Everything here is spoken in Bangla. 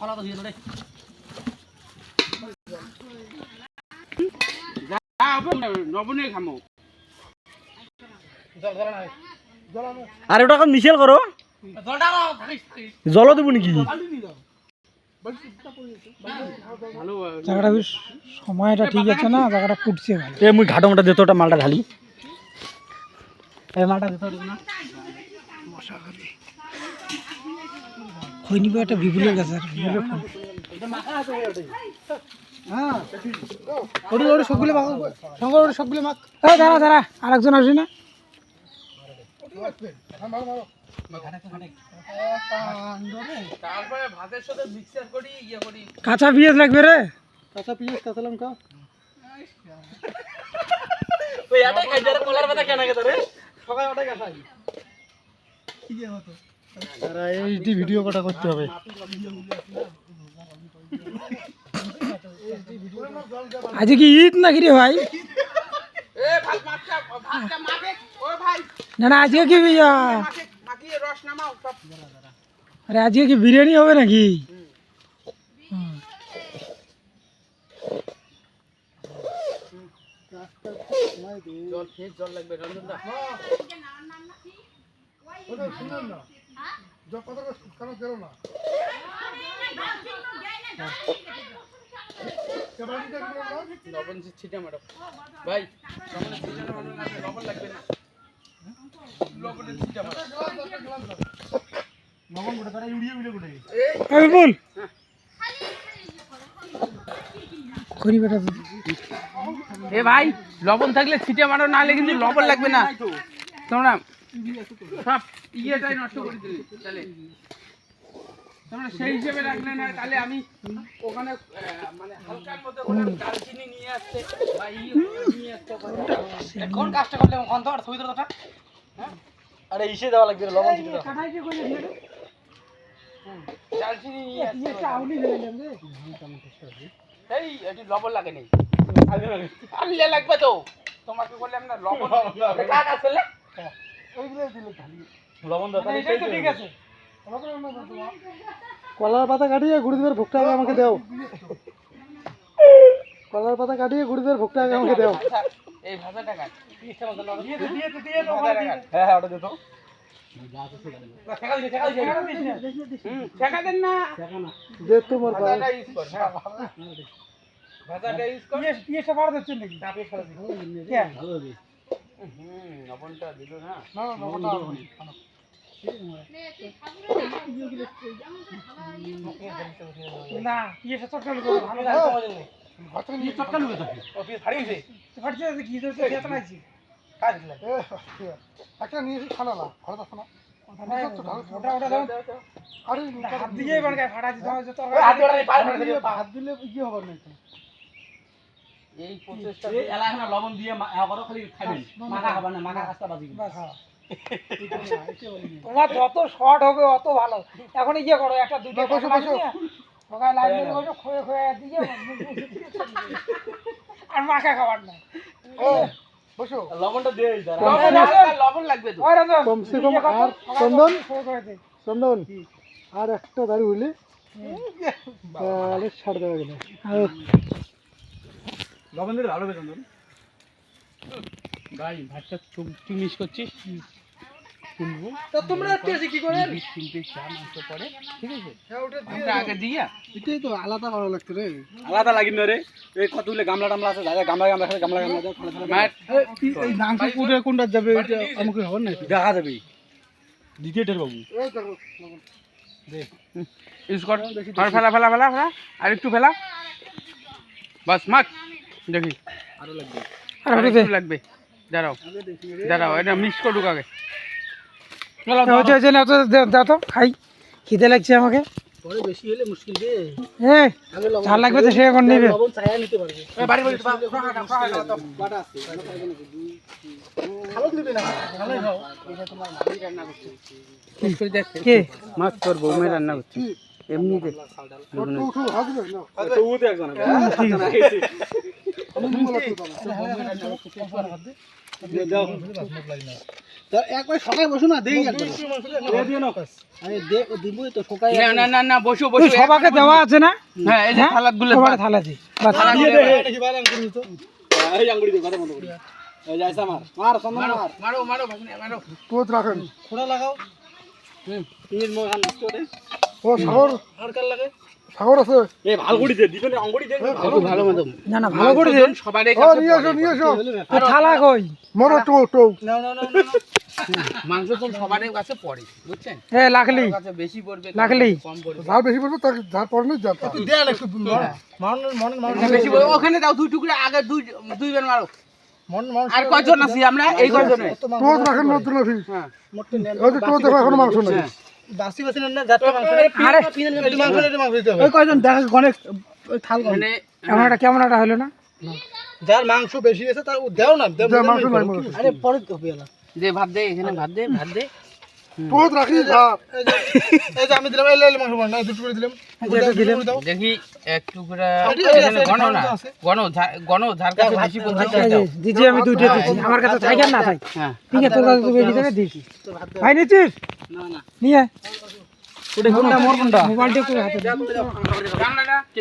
কলা তো দিয়ে দে নবনে খামো আর ওটা এখন মিশেল করো জল দেবো নাকি জায়গাটা বেশ সময়টা ঠিক আছে না, জায়গাটা ফুটছে ভালো। এ মুই ঘাটো মোটা যেত ওটা মালটা ঢালি এই মালটা যেত না খৈনি একটা বিপুলের গাছ আর বিপুলের ফুল। হ্যাঁ ওটা ওটা সবগুলো মাখ শঙ্কর, ওটা সবগুলো মাখ। হ্যাঁ দাঁড়া দাঁড়া, আরেকজন আসবে না। তারপরে ভাতের সাথে মিক্সার করি ইয়ে করি কাঁচা পেঁয়াজ লাগবে রে, কাঁচা পেঁয়াজ কাঁচা লঙ্কা ওই এটাই খাই যারা কলার পাতা কেনা গেছে রে সবাই ওটাই খাই কি যে হতো তারা এইচডি ভিডিও কটা করতে হবে আজকে কি ঈদ নাকি রে ভাই? এ ভাত ভাতটা মাখে ও ভাই না না আজকে কি মাখিয়ে রস নামাও সব আরে আজকে কি বিরিয়ানি হবে নাকি? জল ফেস জল লাগবে রঞ্জন দা লবণ ছিটা ম্যাডাম ভাই লবণ লাগবে না লবণের ছিটা ম্যাডাম লবণ গুঁড়ো তারা ইউরিয়া মিলে গুঁড়ো আমি বল খড়ি বেটা এ ভাই লবণ থাকলে ছিটে মারো, নাহলে কিন্তু লবণ লাগবে না। তোমরা সব ইয়েটাই নষ্ট করে দিলে তাহলে তোমরা সেই হিসেবে রাখলে না, তাহলে আমি ওখানে মানে হালকার মধ্যে ওখানে দারচিনি নিয়ে আসতে বা নিয়ে আসতে কোন কাজটা করলে কোন তো আর সুবিধা কথা আরে ইসে দেওয়া লাগবে লবণ ছিটে দাও কাটাই কে কইলে দিয়ে দারচিনি নিয়ে আসতে একটা আউলি দিলাম রে। এই এটি লবণ লাগে নেই আনলে লাগবে তো তোমাকে বললাম না লবণ কাকা ছেলে ওইগুলো দিলে খালি লবণ দাও এটাই তো ঠিক আছে। কলার পাতা কাটিয়ে গুড়িদের ভোগটা আগে আমাকে দাও কলার পাতা কাটিয়ে গুড়িদের ভোগটা আগে আমাকে দাও এই ভাজাটা কাট হ্যাঁ হ্যাঁ ওটা দে তো ঠেকা দেন না দে তোমার ভাজাটা ইউজ কর হ্যাঁ ভাজাটা ইউজ কর পিএসটা পাড়া দিচ্ছেন নাকি? চাপে ফেলে দিন ভালো হবে লবণটা দিল না না লবণটা না পিএসটা চটকালো তো ভালো লাগে ভাতটা নিয়ে চটকানো হয়ে থাকে ও পিস ফাড়ি গেছে ফাটছে কি তো খেতে লাগছে। কাজ দিলাম একটা নিয়ে এসে খানা না ভালো থাকো না ওটা ওটা দাও আরে হাত দিয়ে মানে ফাটা দিতে হয় যে ওই হাত দিয়ে পার করে দিও হাত দিলে কি হবে না এই প্রসেসটা এলাকা লবণ দিয়ে আবারও খালি খাবেন মাখা খাবেন না মাখা কাজটা বাজি তোমার যত শর্ট হবে অত ভালো। এখন ইয়ে করো একটা দুটো সবাই লাইন ধরে বসো খয়ে খয়ে দিয়ে আর মাখা খাবার না। বসো লবণটা দিয়ে লবণ লাগবে তো ওই রঞ্জন কমসে কম আর চন্দন আর একটা দাড়ি হইলে তাহলে ছাড় দেওয়া গেল লবণ দিলে ভালো হবে চন্দন ভাই ভাতটা তুই মিস করছিস তুলবো তো তোমরা টেস্ট কি করে? 20 পিস চা মাংস পড়ে ঠিক আছে হ্যাঁ ওটা আমরা আগে দিয়া এটাই তো আলাদা ভালো লাগতো রে আলাদা লাগি না রে এই কতগুলো গামলা টামলা আছে দাদা গামলা গামলা খালি গামলা গামলা দাও মায়ের এই মাংস কোনটা যাবে এটা আমাকে হবে না দেখা যাবে দ্বিতীয়টার বাবু ইউজ কর আর ফেলা ফেলা ফেলা ফেলা আর একটু ফেলা বাস মাখ দেখি আরো লাগবে আর আর ওটা একটু লাগবে দাঁড়াও দাঁড়াও এটা মিক্স করুক আগে হচ্ছে হচ্ছে না তো দাও তো খাই খিদে লাগছে আমাকে। পরে বেশি হলে মুশকিল রে এই ঝাল লাগবে তো সে এখন নেবে। লবণ চায়া নিতে পারবে বাড়ি বাড়ি বাটা আছে খালো দিবে না ভালোই খাও এটা তোমার মামি রান্না করছে করে দেখছে কে মাছ তোর বৌমে রান্না করছে এমনিতে উঠু হাজবে না তো উঠে একজন ঠিক আছে আমি বলা তো দাও একবার সকালে বসো না দেই না না না বসো ওই বসো সবাকে দেওয়া আছে না হ্যাঁ এই যে থালাত গুলো সবার থালা আছে বাস। মারো মারো মারো ভাগ্নে, মারো তোত রাখেন খোড়া লাগাও ও সাগর সাগর আছে ভালো মতো না না ভালো করে দে সবারই ও কাছে নিয়ে এসো নিয়ে এসো ও থালা কই মরো টো টো মাংস তো সবারই কাছে পড়ে বুঝছেন, এ লাখলি কারোর কাছে বেশি পড়বে লাখলি। কম পড়বে যার বেশি পড়বে তার যার পড়ে নেই যার দেন একটু বেশি পড়বে ওখানে দাও দুই টুকরা আগে দুইবার মারো আর কয়জন আছি আমরা এই কয়জনে তোত রাখেন মধ্যে না ফিস হ্যাঁ ওই যে টোত দেখো এখনো মাংস নেই আরে ওই কয়জন দেখ গণেশ থাল মানে এমন একটা কেমন একটা হলো না যার মাংস বেশি আছে তার দেও না মাংস নাই মনে হচ্ছে। আরে পরে তো হবে না দে ভাত দে এখানে ভাত দে ভাত দে তোত রাখি ভাত এই যে আমি দিলাম এই লে মাংস না দুটো করে দিলাম দেখি এক টুকরা এখানে গণ না গণ ঝাল কাছে বেশি পড়ছে দাও দিদি আমি দুইটা দিচ্ছি আমার কাছে থাকেন না থাক হ্যাঁ ঠিক আছে তোর কাছে তুই ভিতরে দিস ভাই নিচ্ছিস না না নিয়ে ওটা কোনটা মোর কোনটা মোবাইলটা করে হাতে দে। জানলা ঠিক